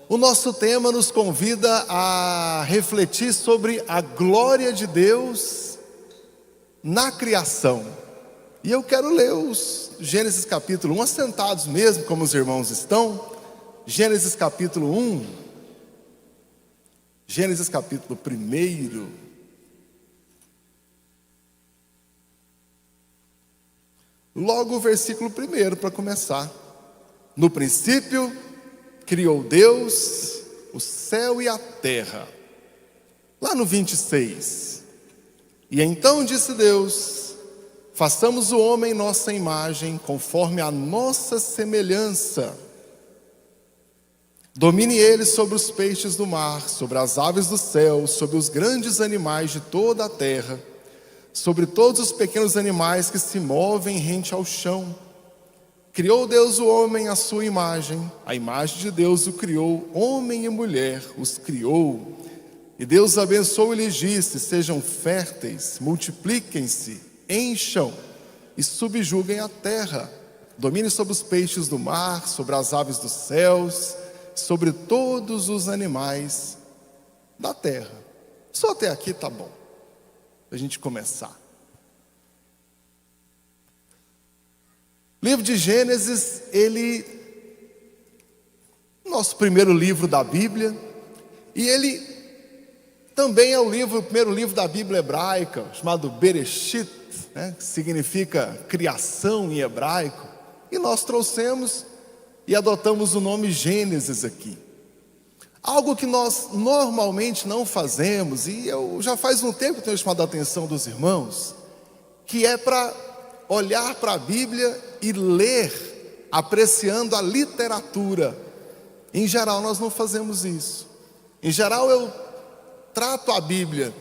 O nosso tema nos convida a refletir sobre a glória de Deus na criação. E eu quero ler os Gênesis capítulo 1, assentados mesmo como os irmãos estão. Gênesis capítulo 1, Gênesis capítulo 1. Logo o versículo 1 para começar. No princípio criou Deus o céu e a terra. Lá no 26. E então disse Deus: façamos o homem em nossa imagem, conforme a nossa semelhança. Domine ele sobre os peixes do mar, sobre as aves do céu, sobre os grandes animais de toda a terra, sobre todos os pequenos animais que se movem rente ao chão. Criou Deus o homem à sua imagem, a imagem de Deus o criou, homem e mulher os criou. E Deus abençoou e lhes disse: sejam férteis, multipliquem-se, encham e subjuguem a terra. Domine sobre os peixes do mar, sobre as aves dos céus, sobre todos os animais da terra. Só até aqui tá bom, para a gente começar. O livro de Gênesis, nosso primeiro livro da Bíblia, e ele também é o primeiro livro da Bíblia hebraica, chamado Bereshit, né, que significa criação em hebraico, e nós trouxemos e adotamos o nome Gênesis aqui. Algo que nós normalmente não fazemos, e eu já faz um tempo que tenho chamado a atenção dos irmãos, que é para olhar para a Bíblia e ler, apreciando a literatura. Em geral nós não fazemos isso. Em geral eu trato a Bíblia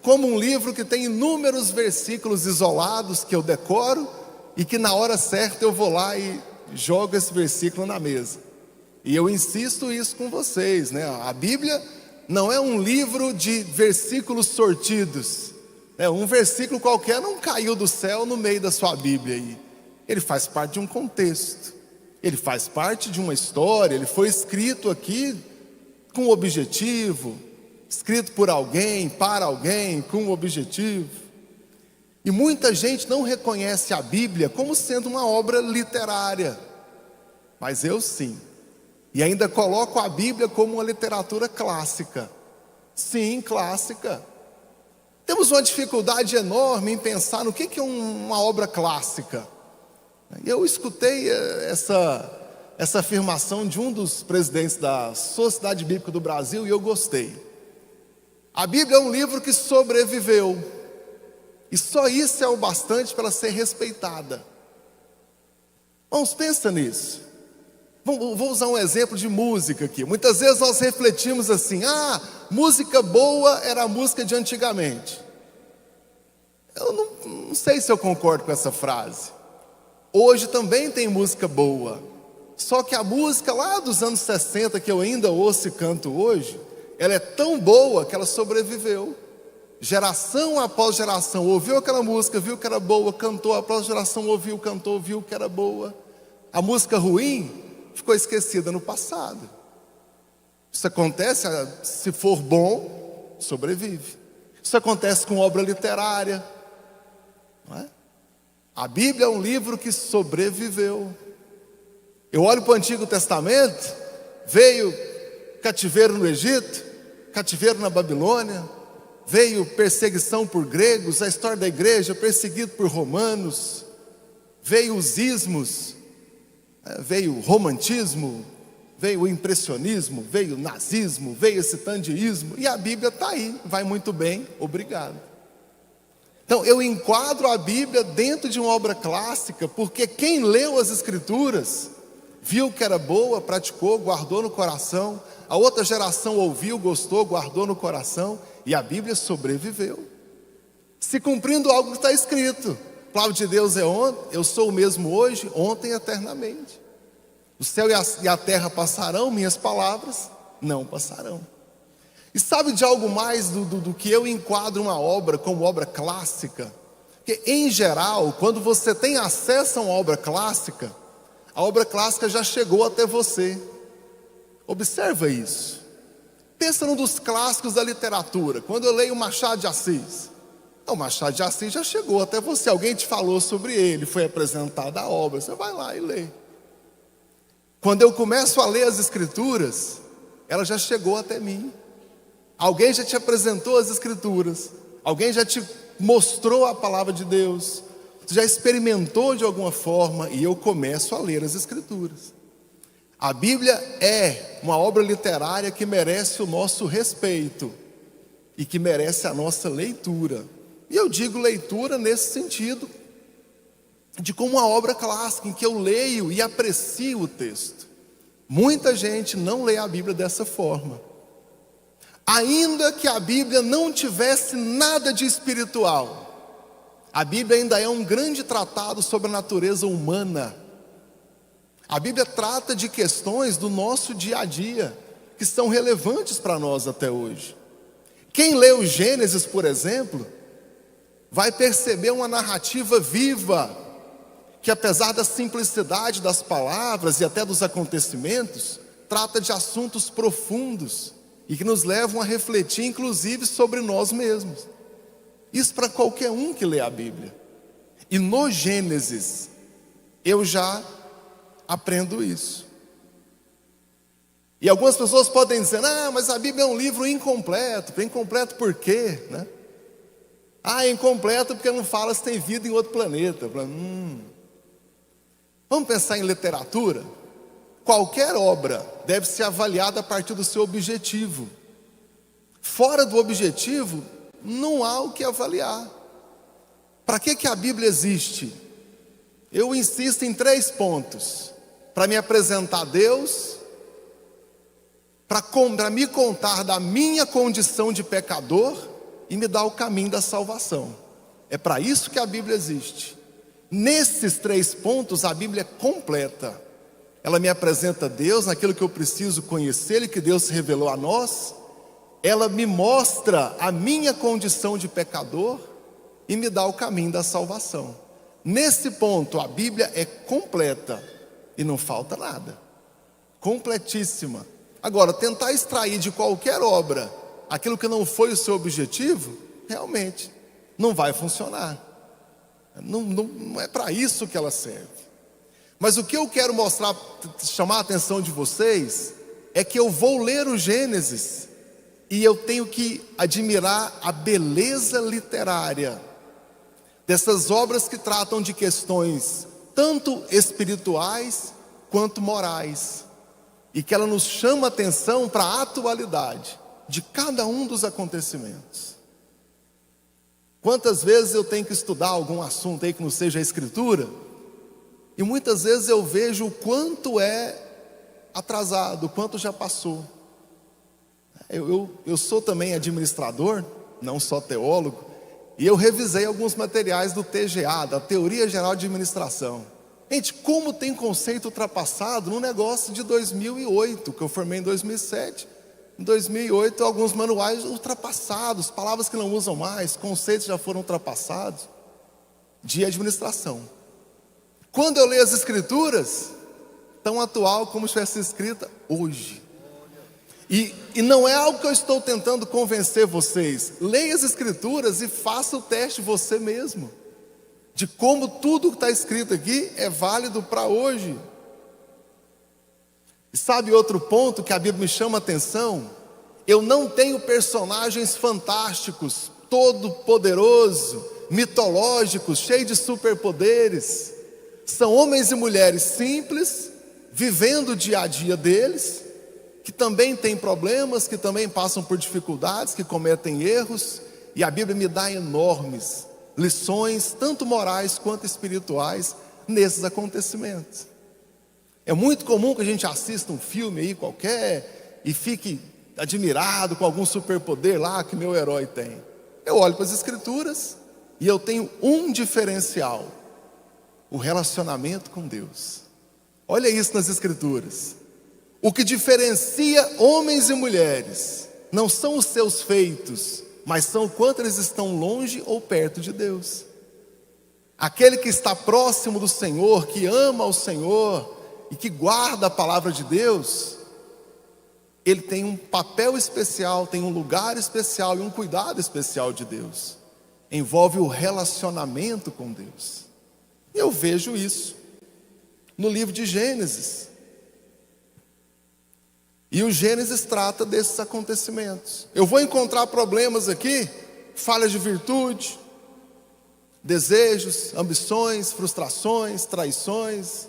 como um livro que tem inúmeros versículos isolados que eu decoro e que na hora certa eu vou lá e jogo esse versículo na mesa. E eu insisto isso com vocês, né? A Bíblia não é um livro de versículos sortidos. Um versículo qualquer não caiu do céu no meio da sua Bíblia aí. Ele faz parte de um contexto, ele faz parte de uma história, ele foi escrito aqui com um objetivo, escrito por alguém, para alguém, com um objetivo. E muita gente não reconhece a Bíblia como sendo uma obra literária, mas eu sim. E ainda coloco a Bíblia como uma literatura clássica. Sim, clássica. Temos uma dificuldade enorme em pensar no que é uma obra clássica. Eu escutei essa afirmação de um dos presidentes da Sociedade Bíblica do Brasil e eu gostei. A Bíblia é um livro que sobreviveu. E só isso é o bastante para ela ser respeitada. Vamos, pensa nisso. Vou usar um exemplo de música aqui. Muitas vezes nós refletimos assim: música boa era a música de antigamente. Eu não sei se eu concordo com essa frase. Hoje também tem música boa. Só que a música lá dos anos 60, que eu ainda ouço e canto hoje, ela é tão boa que ela sobreviveu. Geração após geração ouviu aquela música, viu que era boa, cantou, a próxima geração ouviu, cantou, viu que era boa. A música ruim ficou esquecida no passado. Isso acontece, se for bom, sobrevive. Isso acontece com obra literária, não é? A Bíblia é um livro que sobreviveu. Eu olho para o Antigo Testamento, veio cativeiro no Egito, cativeiro na Babilônia, veio perseguição por gregos, a história da igreja, perseguido por romanos, veio os ismos, veio o romantismo, veio o impressionismo, veio o nazismo, veio esse tandeísmo, e a Bíblia está aí, vai muito bem, obrigado. Então eu enquadro a Bíblia dentro de uma obra clássica, porque quem leu as Escrituras, viu que era boa, praticou, guardou no coração, a outra geração ouviu, gostou, guardou no coração, e a Bíblia sobreviveu, se cumprindo algo que está escrito. A palavra de Deus é ontem, eu sou o mesmo hoje, ontem e eternamente. O céu e a terra passarão, minhas palavras não passarão. E sabe de algo mais do que eu enquadro uma obra como obra clássica? Porque em geral, quando você tem acesso a uma obra clássica, a obra clássica já chegou até você. Observa isso. Pensa num dos clássicos da literatura. Quando eu leio Machado de Assis, o Machado de Assis já chegou até você. Alguém te falou sobre ele, foi apresentada a obra. Você vai lá e lê. Quando eu começo a ler as Escrituras, ela já chegou até mim. Alguém já te apresentou as Escrituras. Alguém já te mostrou a palavra de Deus. Você já experimentou de alguma forma. E eu começo a ler as Escrituras. A Bíblia é uma obra literária que merece o nosso respeito e que merece a nossa leitura. E eu digo leitura nesse sentido, de como uma obra clássica, em que eu leio e aprecio o texto. Muita gente não lê a Bíblia dessa forma. Ainda que a Bíblia não tivesse nada de espiritual, a Bíblia ainda é um grande tratado sobre a natureza humana. A Bíblia trata de questões do nosso dia a dia, que são relevantes para nós até hoje. Quem lê o Gênesis, por exemplo, vai perceber uma narrativa viva, que apesar da simplicidade das palavras e até dos acontecimentos, trata de assuntos profundos e que nos levam a refletir, inclusive, sobre nós mesmos. Isso para qualquer um que lê a Bíblia. E no Gênesis, eu já aprendo isso. E algumas pessoas podem dizer, mas a Bíblia é um livro incompleto. Incompleto por quê? Né? É incompleto porque não fala se tem vida em outro planeta. Vamos pensar em literatura? Qualquer obra deve ser avaliada a partir do seu objetivo. Fora do objetivo, não há o que avaliar. Para que a Bíblia existe? Eu insisto em 3 pontos. Para me apresentar a Deus, para me contar da minha condição de pecador e me dar o caminho da salvação. É para isso que a Bíblia existe. Nesses 3 pontos a Bíblia é completa. Ela me apresenta Deus naquilo que eu preciso conhecer e que Deus se revelou a nós. Ela me mostra a minha condição de pecador e me dá o caminho da salvação. Nesse ponto a Bíblia é completa. E não falta nada. Completíssima. Agora, tentar extrair de qualquer obra aquilo que não foi o seu objetivo, realmente não vai funcionar. Não é para isso que ela serve. Mas o que eu quero mostrar, chamar a atenção de vocês, é que eu vou ler o Gênesis e eu tenho que admirar a beleza literária dessas obras que tratam de questões tanto espirituais quanto morais, e que ela nos chama a atenção para a atualidade de cada um dos acontecimentos. Quantas vezes eu tenho que estudar algum assunto aí que não seja a Escritura, e muitas vezes eu vejo o quanto é atrasado, o quanto já passou. Eu sou também administrador, não só teólogo, e eu revisei alguns materiais do TGA, da Teoria Geral de Administração. Gente, como tem conceito ultrapassado no negócio de 2008, que eu formei em 2007. Em 2008, alguns manuais ultrapassados, palavras que não usam mais, conceitos já foram ultrapassados, de administração. Quando eu leio as Escrituras, tão atual como se fosse escrita hoje. E não é algo que eu estou tentando convencer vocês. Leia as Escrituras e faça o teste você mesmo, de como tudo que está escrito aqui é válido para hoje. E sabe outro ponto que a Bíblia me chama a atenção? Eu não tenho personagens fantásticos, todo-poderoso, mitológicos, cheios de superpoderes. São homens e mulheres simples, vivendo o dia a dia deles, que também têm problemas, que também passam por dificuldades, que cometem erros, e a Bíblia me dá enormes lições, tanto morais quanto espirituais, nesses acontecimentos. É muito comum que a gente assista um filme aí qualquer e fique admirado com algum superpoder lá que meu herói tem. Eu olho para as Escrituras e eu tenho um diferencial: o relacionamento com Deus. Olha isso nas Escrituras. O que diferencia homens e mulheres não são os seus feitos, mas são o quanto eles estão longe ou perto de Deus. Aquele que está próximo do Senhor, que ama o Senhor e que guarda a palavra de Deus, ele tem um papel especial, tem um lugar especial e um cuidado especial de Deus. Envolve o relacionamento com Deus. E eu vejo isso no livro de Gênesis. E o Gênesis trata desses acontecimentos. Eu vou encontrar problemas aqui, falhas de virtude, desejos, ambições, frustrações, traições,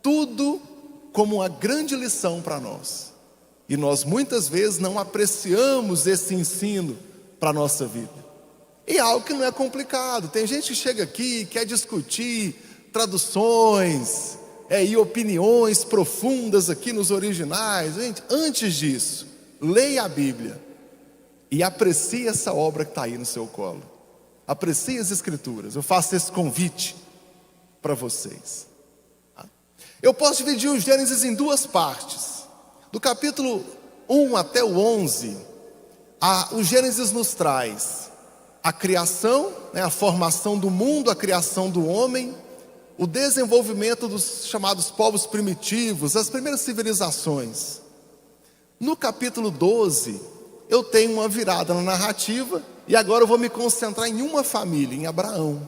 tudo como uma grande lição para nós. E nós muitas vezes não apreciamos esse ensino para a nossa vida. E é algo que não é complicado. Tem gente que chega aqui e quer discutir traduções, e opiniões profundas aqui nos originais. Gente, antes disso, leia a Bíblia e aprecie essa obra que está aí no seu colo. Aprecie as Escrituras. Eu faço esse convite para vocês. Eu posso dividir o Gênesis em duas partes. Do capítulo 1 até o 11, o Gênesis nos traz a criação, a formação do mundo, a criação do homem, o desenvolvimento dos chamados povos primitivos, as primeiras civilizações. No capítulo 12, eu tenho uma virada na narrativa, e agora eu vou me concentrar em uma família, em Abraão.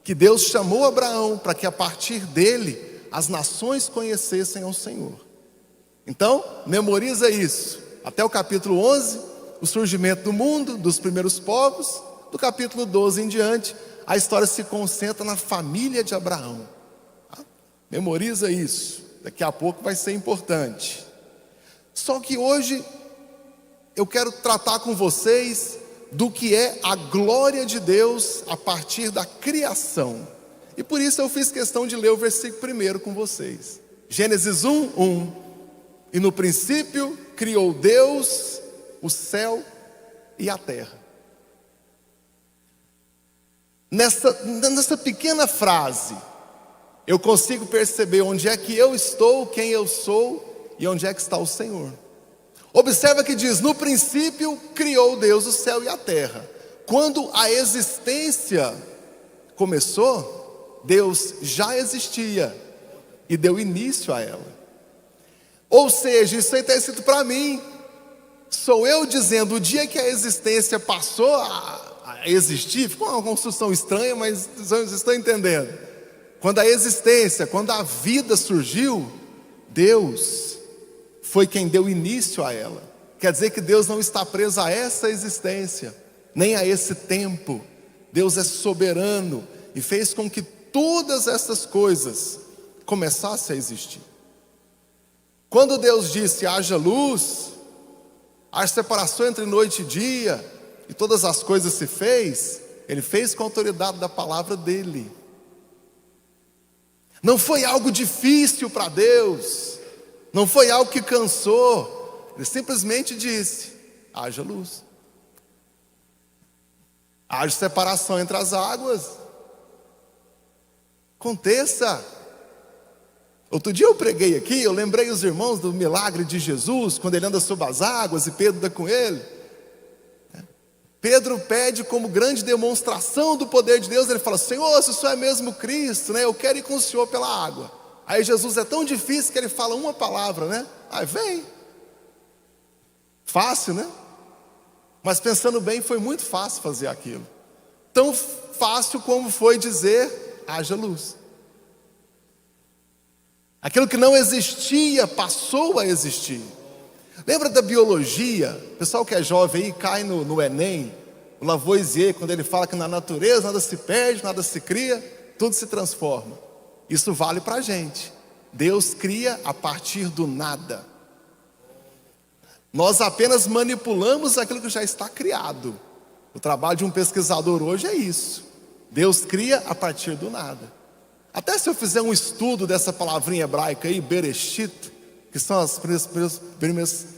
Que Deus chamou Abraão para que a partir dele as nações conhecessem ao Senhor. Então, memoriza isso. Até o capítulo 11, o surgimento do mundo, dos primeiros povos. Do capítulo 12 em diante, a história se concentra na família de Abraão. Memoriza isso. Daqui a pouco vai ser importante. Só que hoje eu quero tratar com vocês do que é a glória de Deus a partir da criação. E por isso eu fiz questão de ler o versículo primeiro com vocês. Gênesis 1:1. E no princípio criou Deus o céu e a terra. Nessa pequena frase, eu consigo perceber onde é que eu estou, quem eu sou e onde é que está o Senhor. Observa que diz: no princípio criou Deus o céu e a terra. Quando a existência começou, Deus já existia e deu início a ela. Ou seja, isso aí está escrito para mim. Sou eu dizendo, o dia que a existência passou a existir, ficou uma construção estranha, mas vocês estão entendendo. Quando a existência, quando a vida surgiu, Deus foi quem deu início a ela. Quer dizer que Deus não está preso a essa existência, nem a esse tempo. Deus é soberano e fez com que todas essas coisas começassem a existir. Quando Deus disse: haja luz, haja separação entre noite e dia, e todas as coisas se fez, Ele fez com a autoridade da palavra dEle. Não foi algo difícil para Deus, não foi algo que cansou. Ele simplesmente disse: haja luz, haja separação entre as águas, aconteça. Outro dia eu preguei aqui, eu lembrei os irmãos do milagre de Jesus, quando ele anda sobre as águas e Pedro anda com ele. Pedro pede como grande demonstração do poder de Deus, ele fala: Senhor, se o Senhor é mesmo Cristo, eu quero ir com o Senhor pela água. Aí Jesus é tão difícil que ele fala uma palavra, aí vem. Fácil, Mas pensando bem, foi muito fácil fazer aquilo. Tão fácil como foi dizer: haja luz. Aquilo que não existia passou a existir. Lembra da biologia? O pessoal que é jovem aí cai no Enem, o Lavoisier, quando ele fala que na natureza nada se perde, nada se cria, tudo se transforma. Isso vale para a gente. Deus cria a partir do nada. Nós apenas manipulamos aquilo que já está criado. O trabalho de um pesquisador hoje é isso. Deus cria a partir do nada. Até se eu fizer um estudo dessa palavrinha hebraica aí, Bereshit, que são as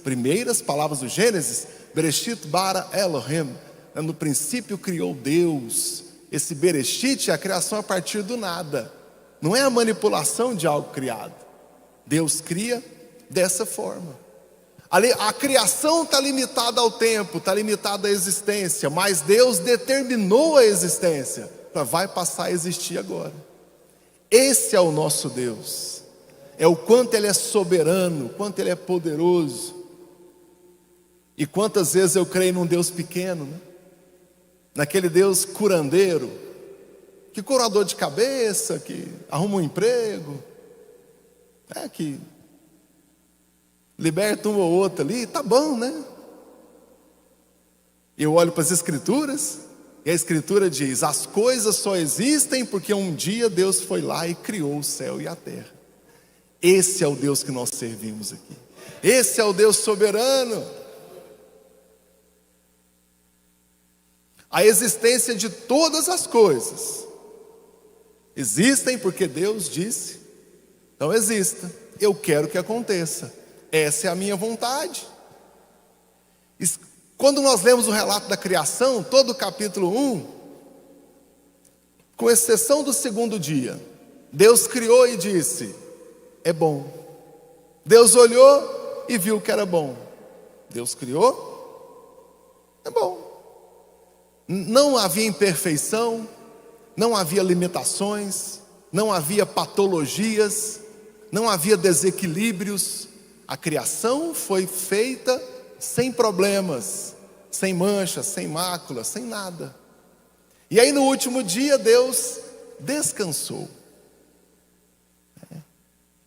primeiras palavras do Gênesis, Bereshit bara Elohim, no princípio criou Deus. Esse Bereshit é a criação a partir do nada, não é a manipulação de algo criado. Deus cria dessa forma. A criação está limitada ao tempo, está limitada à existência, mas Deus determinou a existência, vai passar a existir agora. Esse é o nosso Deus. É o quanto Ele é soberano, o quanto Ele é poderoso. E quantas vezes eu creio num Deus pequeno, né? Naquele Deus curandeiro, que cura a dor de cabeça, que arruma um emprego, que liberta um ou outro ali, tá bom, né? Eu olho para as Escrituras, e a Escritura diz: as coisas só existem porque um dia Deus foi lá e criou o céu e a terra. Esse é o Deus que nós servimos aqui. Esse é o Deus soberano. A existência de todas as coisas existem porque Deus disse. Então exista. Eu quero que aconteça. Essa é a minha vontade. Quando nós lemos o relato da criação, todo o capítulo 1, com exceção do segundo dia, Deus criou e disse: é bom. Deus olhou e viu que era bom. Deus criou, é bom. Não havia imperfeição, não havia limitações, não havia patologias, não havia desequilíbrios. A criação foi feita sem problemas, sem manchas, sem máculas, sem nada. E aí no último dia Deus descansou.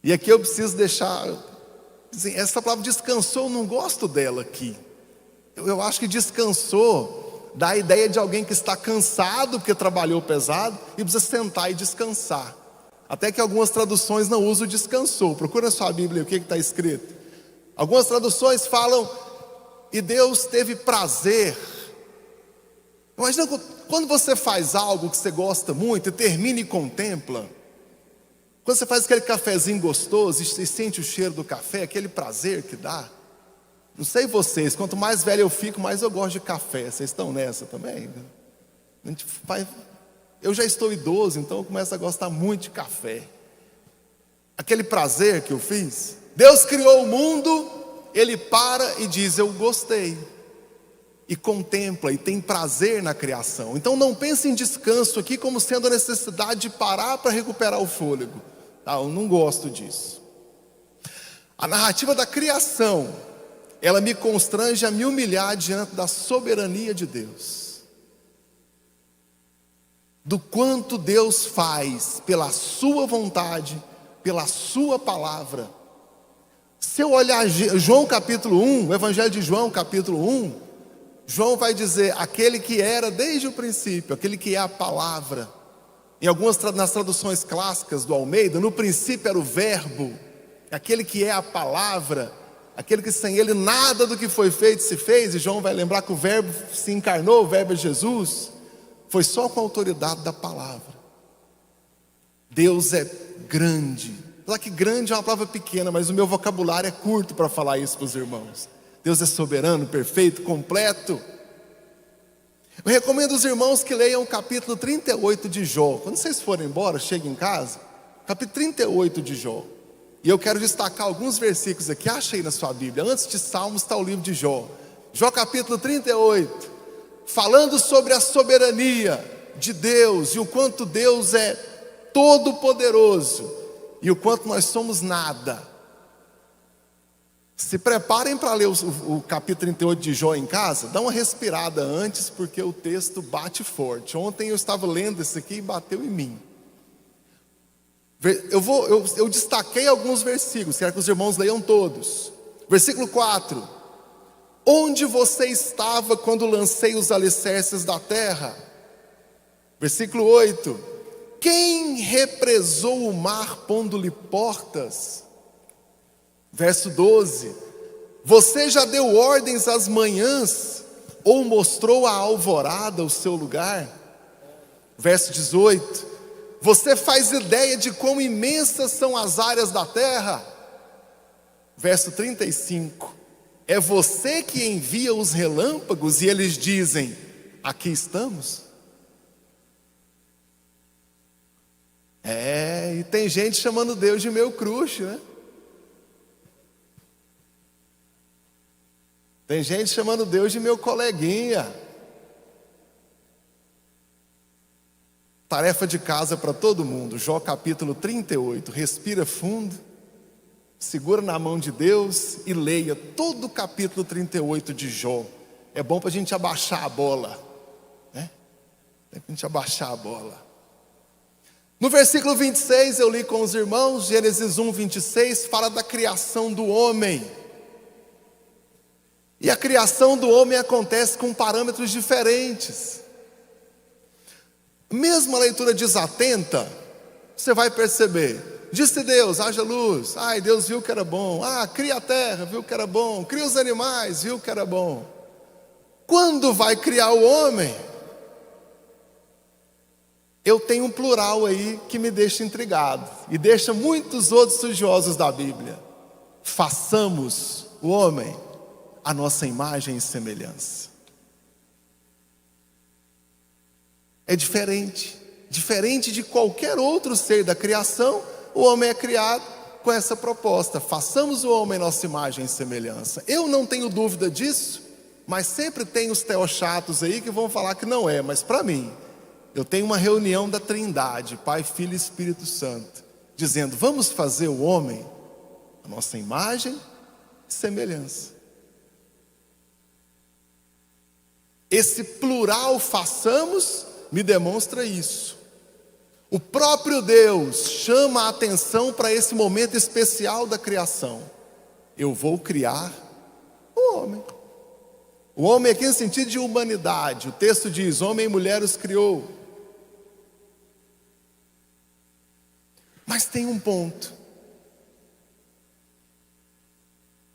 E aqui eu preciso deixar, assim, essa palavra descansou, eu não gosto dela aqui. Eu acho que descansou dá a ideia de alguém que está cansado porque trabalhou pesado e precisa sentar e descansar. Até que algumas traduções não usam descansou. Procura na sua Bíblia o que está escrito. Algumas traduções falam: e Deus teve prazer. Imagina quando você faz algo que você gosta muito e termina e contempla. Quando você faz aquele cafezinho gostoso e sente o cheiro do café, aquele prazer que dá. Não sei vocês, quanto mais velho eu fico, mais eu gosto de café. Vocês estão nessa também? Eu já estou idoso, então eu começo a gostar muito de café. Aquele prazer que eu fiz. Deus criou o mundo, Ele para e diz: eu gostei. E contempla e tem prazer na criação. Então não pense em descanso aqui como sendo a necessidade de parar para recuperar o fôlego. Eu não gosto disso. A narrativa da criação, ela me constrange a me humilhar diante da soberania de Deus. Do quanto Deus faz pela sua vontade, pela sua palavra. Se eu olhar João capítulo 1, o Evangelho de João capítulo 1, João vai dizer: aquele que era desde o princípio, aquele que é a palavra. Em algumas nas traduções clássicas do Almeida, no princípio era o verbo, aquele que é a palavra, aquele que sem ele nada do que foi feito se fez. E João vai lembrar que o verbo se encarnou, o verbo é Jesus. Foi só com a autoridade da palavra. Deus é grande. Apesar que grande é uma palavra pequena, mas o meu vocabulário é curto para falar isso para os irmãos. Deus é soberano, perfeito, completo. Eu recomendo aos irmãos que leiam o capítulo 38 de Jó. Quando vocês forem embora, cheguem em casa, capítulo 38 de Jó. E eu quero destacar alguns versículos aqui. Acha aí na sua Bíblia. Antes de Salmos está o livro de Jó. Jó capítulo 38. Falando sobre a soberania de Deus. E o quanto Deus é todo poderoso. E o quanto nós somos nada. Se preparem para ler o capítulo 38 de Jó em casa. Dá uma respirada antes, porque o texto bate forte. Ontem eu estava lendo isso aqui e bateu em mim. Eu destaquei alguns versículos, quero que os irmãos leiam todos. Versículo 4: onde você estava quando lancei os alicerces da terra? Versículo 8: quem represou o mar pondo-lhe portas? Verso 12: você já deu ordens às manhãs, ou mostrou à alvorada o seu lugar? Verso 18: você faz ideia de quão imensas são as áreas da terra? Verso 35: é você que envia os relâmpagos e eles dizem: aqui estamos? E tem gente chamando Deus de meu crush, né? Tem gente chamando Deus de meu coleguinha. Tarefa de casa para todo mundo. Jó capítulo 38. Respira fundo. segura na mão de Deus e leia todo o capítulo 38 de Jó. É bom para a gente abaixar a bola, né? É para a gente abaixar a bola. No versículo 26 eu li com os irmãos, Gênesis 1, 26, fala da criação do homem. E a criação do homem acontece com parâmetros diferentes. Mesmo a leitura desatenta, você vai perceber. Disse Deus, haja luz. Ai, Deus viu que era bom. Cria a terra, viu que era bom. Cria os animais, viu que era bom. Quando vai criar o homem, eu tenho um plural aí que me deixa intrigado. E deixa muitos outros estudiosos da Bíblia. Façamos o homem a nossa imagem e semelhança. É diferente de qualquer outro ser da criação. O homem é criado com essa proposta: façamos o homem nossa imagem e semelhança. Eu não tenho dúvida disso, mas sempre tem os teochatos aí que vão falar que não é. Mas para mim, eu tenho uma reunião da Trindade, Pai, Filho e Espírito Santo, dizendo: vamos fazer o homem a nossa imagem e semelhança. Esse plural façamos me demonstra isso. O próprio Deus chama a atenção para esse momento especial da criação. Eu vou criar o homem. O homem aqui no sentido de humanidade. O texto diz: homem e mulher os criou. Mas tem um ponto.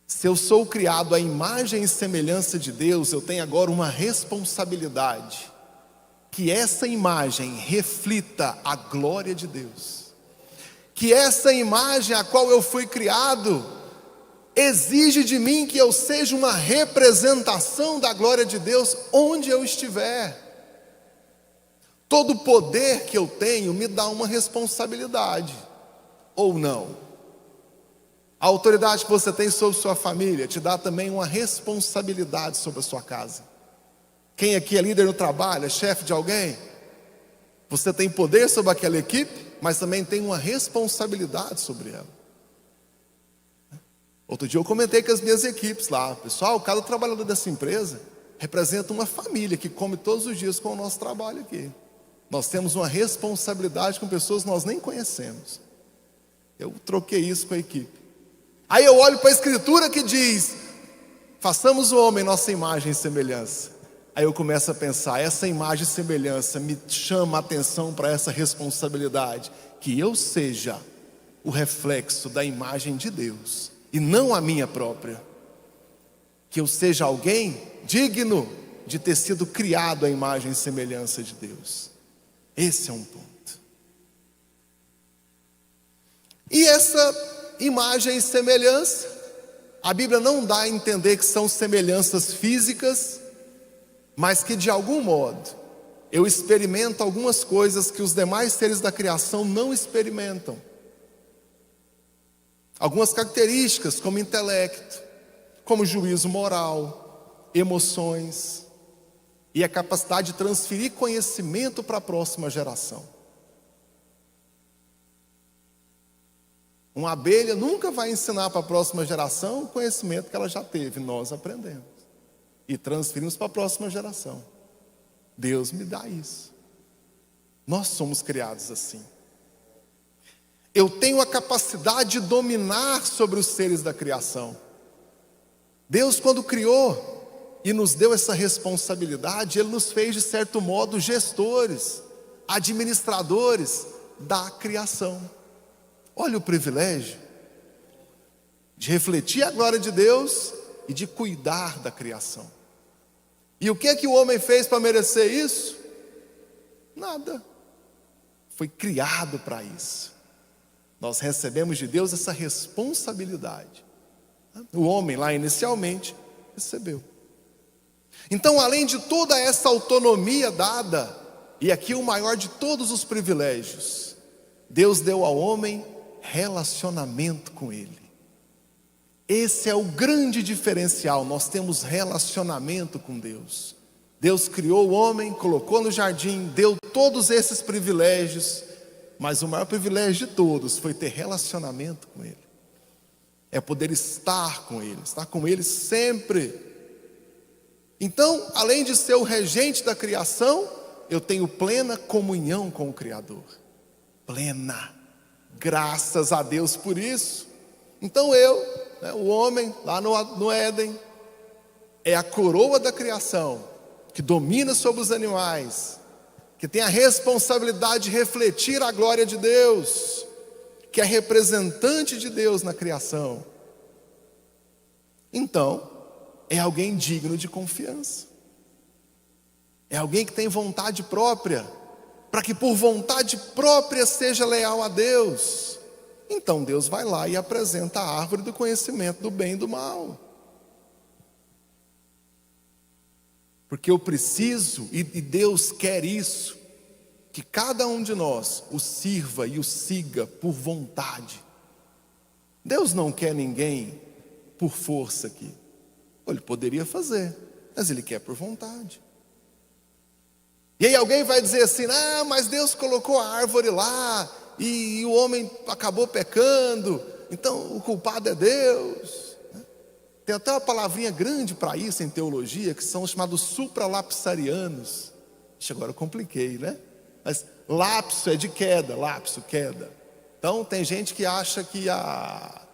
Se eu sou criado à imagem e semelhança de Deus, eu tenho agora uma responsabilidade. Que essa imagem reflita a glória de Deus. Que essa imagem a qual eu fui criado exige de mim que eu seja uma representação da glória de Deus onde eu estiver. Todo poder que eu tenho me dá uma responsabilidade, ou não? A autoridade que você tem sobre sua família te dá também uma responsabilidade sobre a sua casa. Quem aqui é líder no trabalho, é chefe de alguém? Você tem poder sobre aquela equipe, mas também tem uma responsabilidade sobre ela. Outro dia eu comentei com as minhas equipes lá: pessoal, cada trabalhador dessa empresa representa uma família que come todos os dias com o nosso trabalho aqui. Nós temos uma responsabilidade com pessoas que nós nem conhecemos. Eu troquei isso com a equipe. Aí eu olho para a escritura que diz: façamos o homem nossa imagem e semelhança. Aí eu começo a pensar: essa imagem e semelhança me chama a atenção para essa responsabilidade. Que eu seja o reflexo da imagem de Deus e não a minha própria. Que eu seja alguém digno de ter sido criado à imagem e semelhança de Deus. Esse é um ponto. E essa imagem e semelhança, a Bíblia não dá a entender que são semelhanças físicas, mas que de algum modo eu experimento algumas coisas que os demais seres da criação não experimentam. Algumas características como intelecto, como juízo moral, emoções e a capacidade de transferir conhecimento para a próxima geração. Uma abelha nunca vai ensinar para a próxima geração o conhecimento que ela já teve. Nós aprendemos e transferimos para a próxima geração. Deus me dá isso. Nós somos criados assim. Eu tenho a capacidade de dominar sobre os seres da criação. Deus, quando criou e nos deu essa responsabilidade, Ele nos fez de certo modo gestores, administradores da criação. Olha o privilégio de refletir a glória de Deus e de cuidar da criação. E o que é que o homem fez para merecer isso? Nada. Foi criado para isso. Nós recebemos de Deus essa responsabilidade. O homem lá inicialmente recebeu. Então, além de toda essa autonomia dada, e aqui o maior de todos os privilégios, Deus deu ao homem relacionamento com Ele. Esse é o grande diferencial. Nós temos relacionamento com Deus. Deus criou o homem, colocou no jardim, deu todos esses privilégios, mas o maior privilégio de todos foi ter relacionamento com Ele. é poder estar com Ele sempre. Então, além de ser o regente da criação, eu tenho plena comunhão com o Criador. Plena. Graças a Deus por isso. Então o homem lá no Éden, é a coroa da criação, que domina sobre os animais, que tem a responsabilidade de refletir a glória de Deus, que é representante de Deus na criação. Então, é alguém digno de confiança. É alguém que tem vontade própria, para que por vontade própria seja leal a Deus. Então Deus vai lá e apresenta a árvore do conhecimento do bem e do mal. Porque eu preciso, e Deus quer isso, que cada um de nós o sirva e o siga por vontade. Deus não quer ninguém por força aqui. Ele poderia fazer, mas Ele quer por vontade. E aí alguém vai dizer assim, mas Deus colocou a árvore lá, e o homem acabou pecando, então o culpado é Deus. Tem até uma palavrinha grande para isso em teologia, que são os chamados supralapsarianos. Agora eu compliquei, né? Mas lapso é de queda, queda. Então tem gente que acha que a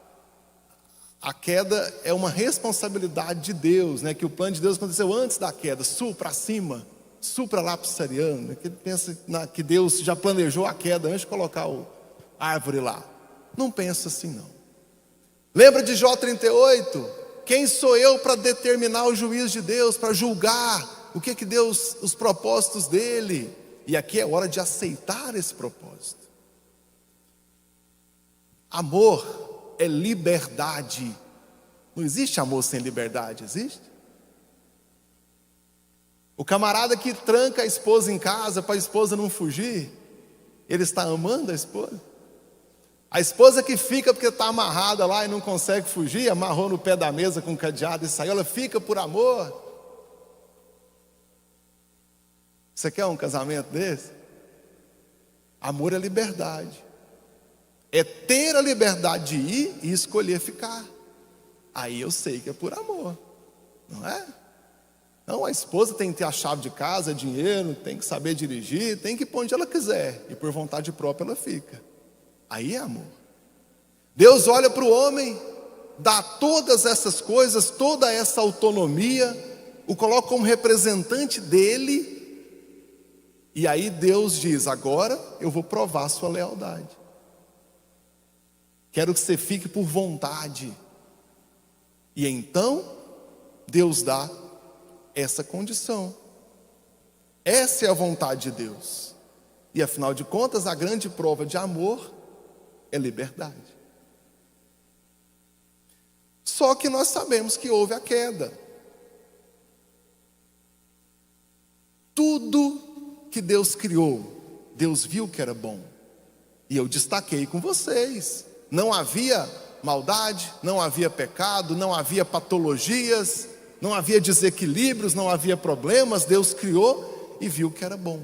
queda é uma responsabilidade de Deus, né? Que o plano de Deus aconteceu antes da queda, para cima, supralapsariano, que pensa que Deus já planejou a queda antes de colocar a árvore lá. Não pensa assim não. Lembra de Jó 38? Quem sou eu para determinar o juízo de Deus, para julgar o que Deus, os propósitos dele? E aqui é hora de aceitar esse propósito. Amor é liberdade. Não existe amor sem liberdade, existe? O camarada que tranca a esposa em casa para a esposa não fugir, ele está amando a esposa? A esposa que fica porque está amarrada lá e não consegue fugir, amarrou no pé da mesa com um cadeado e saiu, ela fica por amor? Você quer um casamento desse? Amor é liberdade. É ter a liberdade de ir e escolher ficar. Aí eu sei que é por amor, não é? Não, a esposa tem que ter a chave de casa, dinheiro, tem que saber dirigir, tem que ir para onde ela quiser, e por vontade própria ela fica. Aí é amor. Deus olha para o homem, dá todas essas coisas, toda essa autonomia, o coloca como representante dele, e aí Deus diz, agora eu vou provar a sua lealdade. Quero que você fique por vontade. E então, Deus dá essa condição. Essa é a vontade de Deus. E afinal de contas, a grande prova de amor é liberdade. Só que nós sabemos que houve a queda. Tudo que Deus criou, Deus viu que era bom. E eu destaquei com vocês. Não havia maldade, não havia pecado, não havia patologias, não havia desequilíbrios, não havia problemas. Deus criou e viu que era bom.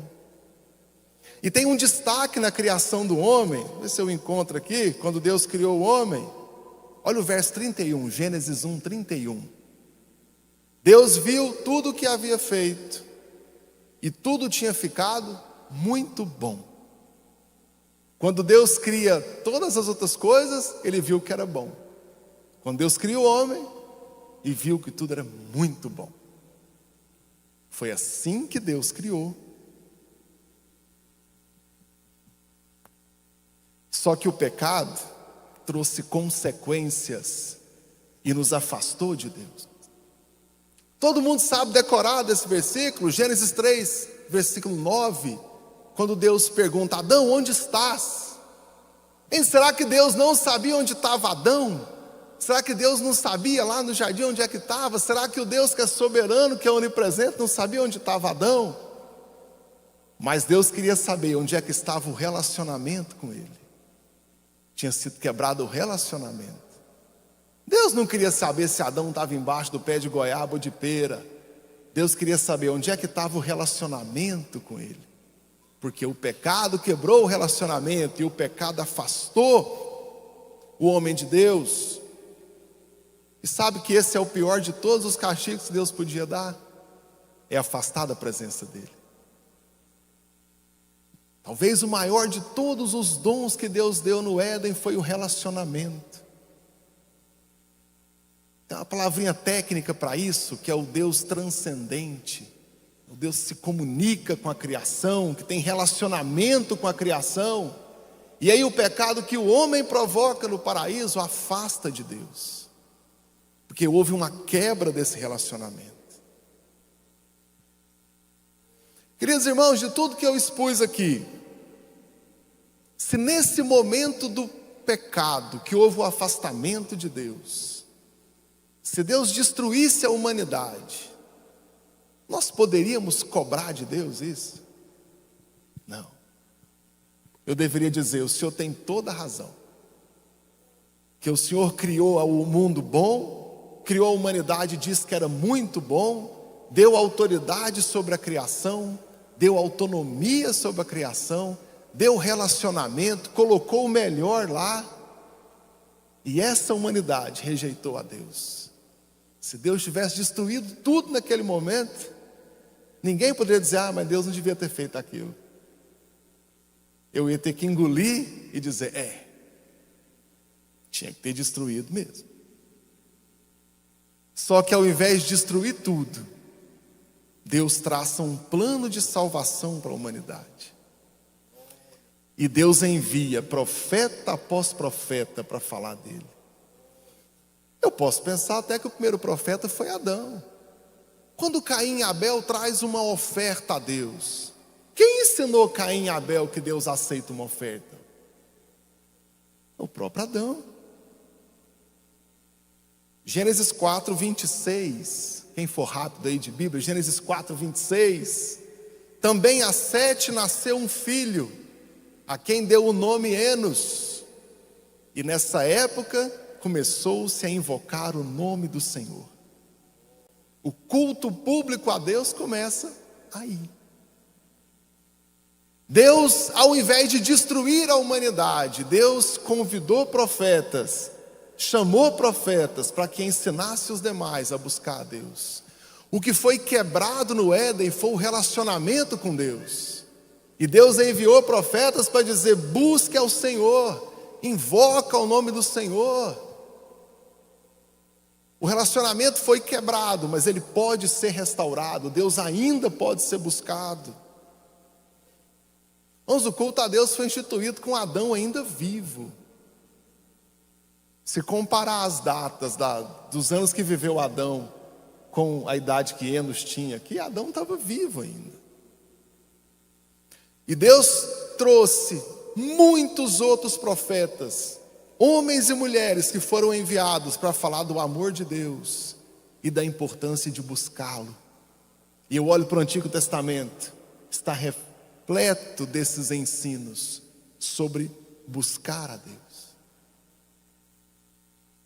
E tem um destaque na criação do homem. Vê se eu encontro aqui, quando Deus criou o homem. Olha o verso 31, Gênesis 1, 31. Deus viu tudo o que havia feito, e tudo tinha ficado muito bom. Quando Deus cria todas as outras coisas, Ele viu que era bom. Quando Deus cria o homem, e viu que tudo era muito bom. Foi assim que Deus criou. Só que o pecado trouxe consequências e nos afastou de Deus. Todo mundo sabe decorar desse versículo, Gênesis 3, versículo 9, quando Deus pergunta, Adão, onde estás? E será que Deus não sabia onde estava Adão? Será que Deus não sabia lá no jardim onde é que estava? Será que o Deus que é soberano, que é onipresente, não sabia onde estava Adão? Mas Deus queria saber onde é que estava o relacionamento com ele. Tinha sido quebrado o relacionamento. Deus não queria saber se Adão estava embaixo do pé de goiaba ou de pera. Deus queria saber onde é que estava o relacionamento com ele. Porque o pecado quebrou o relacionamento e o pecado afastou o homem de Deus. E sabe que esse é o pior de todos os castigos que Deus podia dar? É afastar da presença dele. Talvez o maior de todos os dons que Deus deu no Éden foi o relacionamento. Tem uma palavrinha técnica para isso, que é o Deus transcendente. O Deus que se comunica com a criação, que tem relacionamento com a criação. E aí o pecado que o homem provoca no paraíso afasta de Deus. Porque houve uma quebra desse relacionamento. Queridos irmãos, de tudo que eu expus aqui, se nesse momento do pecado, que houve o afastamento de Deus, se Deus destruísse a humanidade, nós poderíamos cobrar de Deus isso? Não. Eu deveria dizer, o Senhor tem toda a razão. Que o Senhor criou o mundo bom, criou a humanidade, disse que era muito bom, deu autoridade sobre a criação, deu autonomia sobre a criação, deu relacionamento, colocou o melhor lá, e essa humanidade rejeitou a Deus. Se Deus tivesse destruído tudo naquele momento, ninguém poderia dizer, mas Deus não devia ter feito aquilo. Eu ia ter que engolir e dizer, tinha que ter destruído mesmo. Só que ao invés de destruir tudo, Deus traça um plano de salvação para a humanidade. E Deus envia profeta após profeta para falar dele. Eu posso pensar até que o primeiro profeta foi Adão. Quando Caim e Abel traz uma oferta a Deus, quem ensinou Caim e Abel que Deus aceita uma oferta? O próprio Adão. Gênesis 4, 26, quem for rápido aí de Bíblia, Gênesis 4, 26, também a Sete nasceu um filho, a quem deu o nome Enos, e nessa época começou-se a invocar o nome do Senhor. O culto público a Deus começa aí. Deus, ao invés de destruir a humanidade, Deus convidou profetas, chamou profetas para que ensinasse os demais a buscar a Deus. O que foi quebrado no Éden foi o relacionamento com Deus. E Deus enviou profetas para dizer, busque ao Senhor, invoca o nome do Senhor. O relacionamento foi quebrado, mas ele pode ser restaurado. Deus ainda pode ser buscado. Irmãos, o culto a Deus foi instituído com Adão ainda vivo. Se comparar as datas dos anos que viveu Adão com a idade que Enos tinha, que Adão estava vivo ainda. E Deus trouxe muitos outros profetas, homens e mulheres que foram enviados para falar do amor de Deus e da importância de buscá-lo. E eu olho para o Antigo Testamento, está repleto desses ensinos sobre buscar a Deus.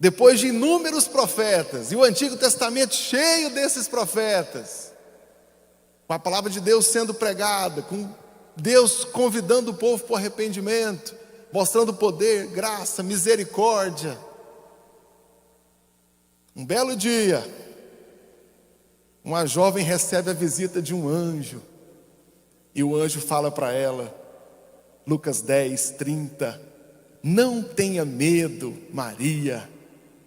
Depois de inúmeros profetas, e o Antigo Testamento cheio desses profetas, com a palavra de Deus sendo pregada, com Deus convidando o povo para o arrependimento, mostrando poder, graça, misericórdia. Um belo dia, uma jovem recebe a visita de um anjo, e o anjo fala para ela, Lucas 10, 30, não tenha medo, Maria,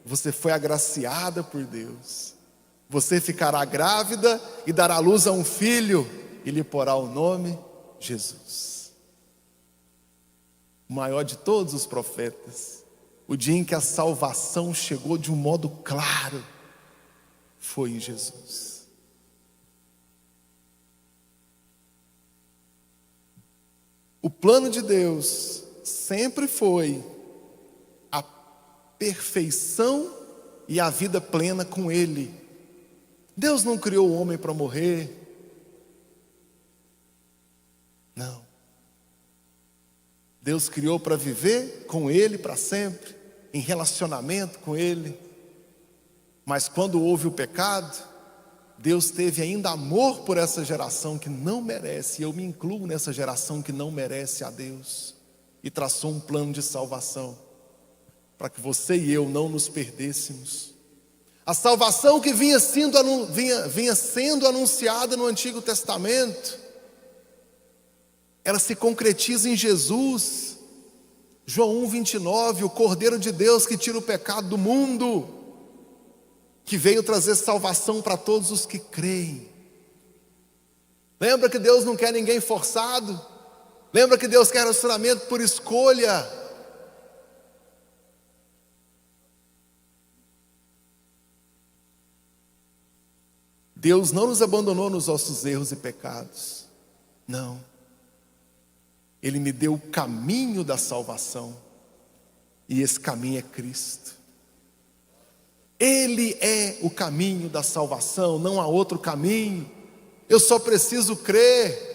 você foi agraciada por Deus, você ficará grávida e dará luz a um filho, e lhe porá o nome Jesus. O maior de todos os profetas, o dia em que a salvação chegou de um modo claro, foi em Jesus. O plano de Deus sempre foi a perfeição e a vida plena com Ele. Deus não criou o homem para morrer. Não. Deus criou para viver com Ele para sempre, em relacionamento com Ele. Mas quando houve o pecado, Deus teve ainda amor por essa geração que não merece, e eu me incluo nessa geração que não merece a Deus, e traçou um plano de salvação, para que você e eu não nos perdêssemos. A salvação que vinha sendo anunciada no Antigo Testamento, ela se concretiza em Jesus. João 1:29, o Cordeiro de Deus que tira o pecado do mundo, que veio trazer salvação para todos os que creem. Lembra que Deus não quer ninguém forçado? Lembra que Deus quer relacionamento por escolha? Deus não nos abandonou nos nossos erros e pecados. Não. Ele me deu o caminho da salvação. E esse caminho é Cristo. Ele é o caminho da salvação, não há outro caminho. Eu só preciso crer.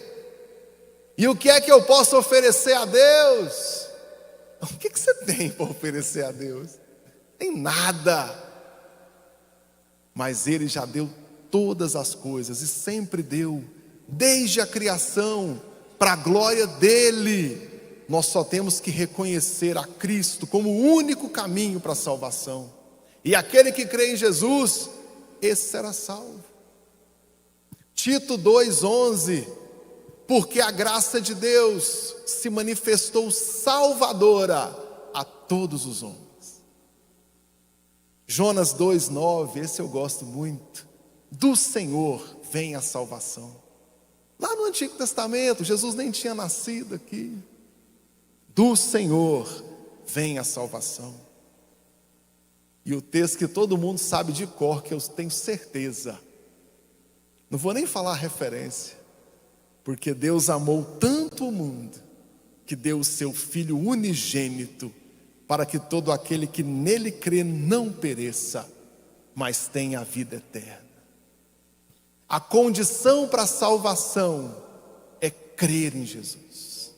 E o que é que eu posso oferecer a Deus? O que você tem para oferecer a Deus? Tem nada. Mas Ele já deu todas as coisas, e sempre deu, desde a criação, para a glória dEle. Nós só temos que reconhecer a Cristo como o único caminho para a salvação. E aquele que crê em Jesus, esse será salvo. Tito 2:11, porque a graça de Deus se manifestou salvadora a todos os homens. Jonas 2:9, esse eu gosto muito. Do Senhor vem a salvação. Lá no Antigo Testamento, Jesus nem tinha nascido aqui. Do Senhor vem a salvação. E o texto que todo mundo sabe de cor, que eu tenho certeza, não vou nem falar a referência, porque Deus amou tanto o mundo, que deu o seu Filho unigênito, para que todo aquele que nele crê não pereça, mas tenha a vida eterna. A condição para a salvação é crer em Jesus.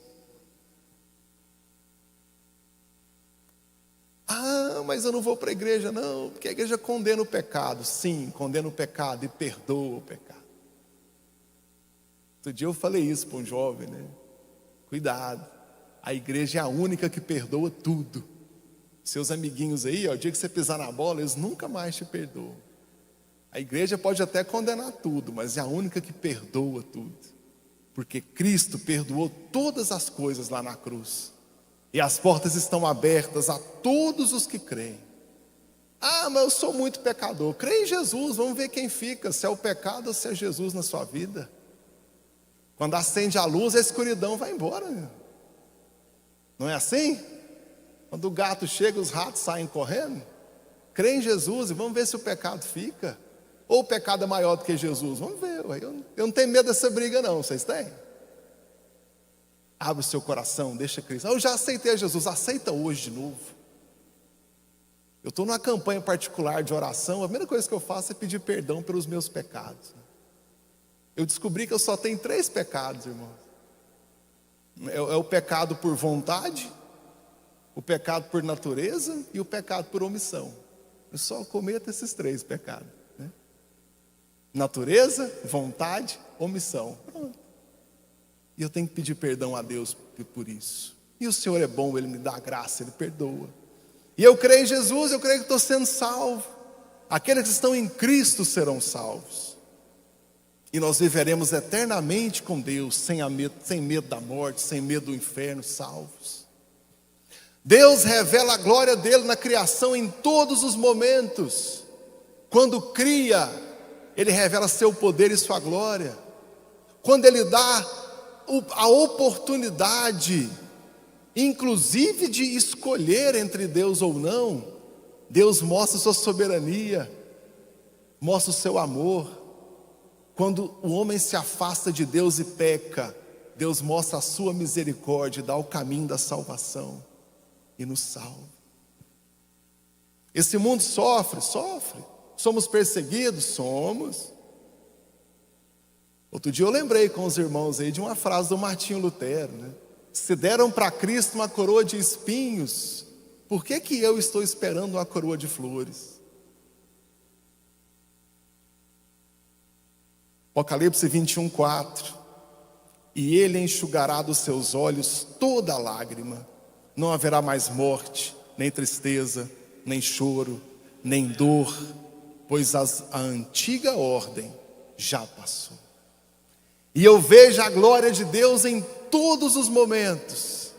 Ah, mas eu não vou para a igreja não, porque a igreja condena o pecado. Sim, condena o pecado e perdoa o pecado. Outro dia eu falei isso para um jovem, né? Cuidado, a igreja é a única que perdoa tudo. Seus amiguinhos aí, ó, o dia que você pisar na bola, eles nunca mais te perdoam. A igreja pode até condenar tudo, mas é a única que perdoa tudo. Porque Cristo perdoou todas as coisas lá na cruz. E as portas estão abertas a todos os que creem. Ah, mas eu sou muito pecador. Crê em Jesus, vamos ver quem fica, se é o pecado ou se é Jesus na sua vida. Quando acende a luz, a escuridão vai embora. Não é assim? Quando o gato chega, os ratos saem correndo. Crê em Jesus e vamos ver se o pecado fica. Ou o pecado é maior do que Jesus? Vamos ver. Eu não tenho medo dessa briga não, vocês têm? Abre o seu coração, deixa Cristo. Eu já aceitei Jesus, aceita hoje de novo. Eu estou numa campanha particular de oração, a primeira coisa que eu faço é pedir perdão pelos meus pecados. Eu descobri que eu só tenho 3 pecados, irmãos. É o pecado por vontade, o pecado por natureza e o pecado por omissão. Eu só cometo esses 3 pecados, né? Natureza, vontade, omissão. Pronto. E eu tenho que pedir perdão a Deus por isso. E o Senhor é bom, Ele me dá graça, Ele perdoa. E eu creio em Jesus, eu creio que estou sendo salvo. Aqueles que estão em Cristo serão salvos. E nós viveremos eternamente com Deus, sem medo da morte, sem medo do inferno, salvos. Deus revela a glória dEle na criação em todos os momentos. Quando cria, Ele revela seu poder e sua glória. Quando Ele dá a oportunidade, inclusive de escolher entre Deus ou não, Deus mostra sua soberania, mostra o seu amor. Quando o homem se afasta de Deus e peca, Deus mostra a sua misericórdia, dá o caminho da salvação e nos salva. Esse mundo sofre. Somos perseguidos? Somos. Outro dia eu lembrei com os irmãos aí de uma frase do Martinho Lutero, né? Se deram para Cristo uma coroa de espinhos, por que eu estou esperando uma coroa de flores? Apocalipse 21:4. E Ele enxugará dos seus olhos toda lágrima. Não haverá mais morte, nem tristeza, nem choro, nem dor, pois a antiga ordem já passou. E eu vejo a glória de Deus em todos os momentos,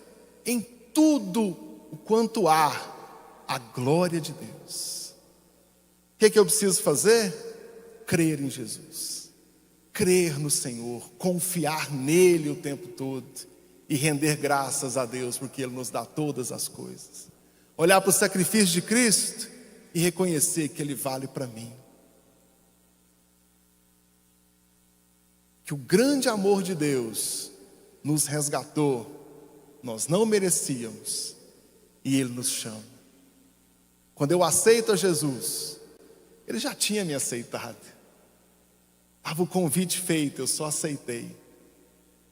em tudo o quanto há a glória de Deus. O que eu preciso fazer? Crer em Jesus, crer no Senhor, confiar nele o tempo todo e render graças a Deus, porque Ele nos dá todas as coisas. Olhar para o sacrifício de Cristo e reconhecer que Ele vale para mim. Que o grande amor de Deus nos resgatou, nós não merecíamos, e Ele nos chama. Quando eu aceito a Jesus, Ele já tinha me aceitado. Estava o convite feito, eu só aceitei.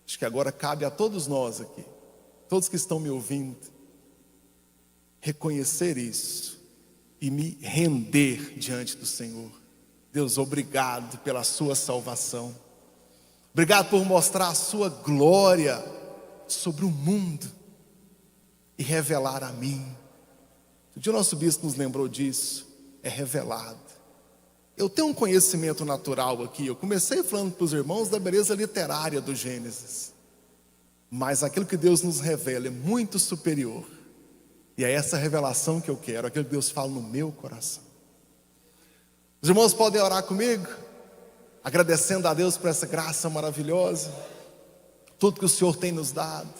Acho que agora cabe a todos nós aqui, todos que estão me ouvindo, reconhecer isso e me render diante do Senhor. Deus, obrigado pela sua salvação. Obrigado por mostrar a sua glória sobre o mundo e revelar a mim. O dia o nosso bispo nos lembrou disso, é revelado. Eu tenho um conhecimento natural aqui, eu comecei falando para os irmãos da beleza literária do Gênesis, mas aquilo que Deus nos revela é muito superior, e é essa revelação que eu quero, aquilo que Deus fala no meu coração. Os irmãos podem orar comigo, agradecendo a Deus por essa graça maravilhosa, tudo que o Senhor tem nos dado,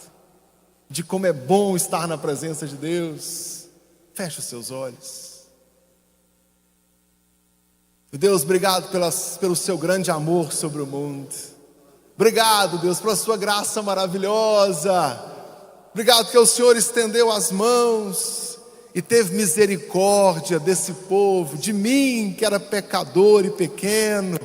de como é bom estar na presença de Deus. Feche os seus olhos. Deus, obrigado pelo seu grande amor sobre o mundo. Obrigado, Deus, pela sua graça maravilhosa. Obrigado que o Senhor estendeu as mãos e teve misericórdia desse povo, de mim que era pecador e pequeno.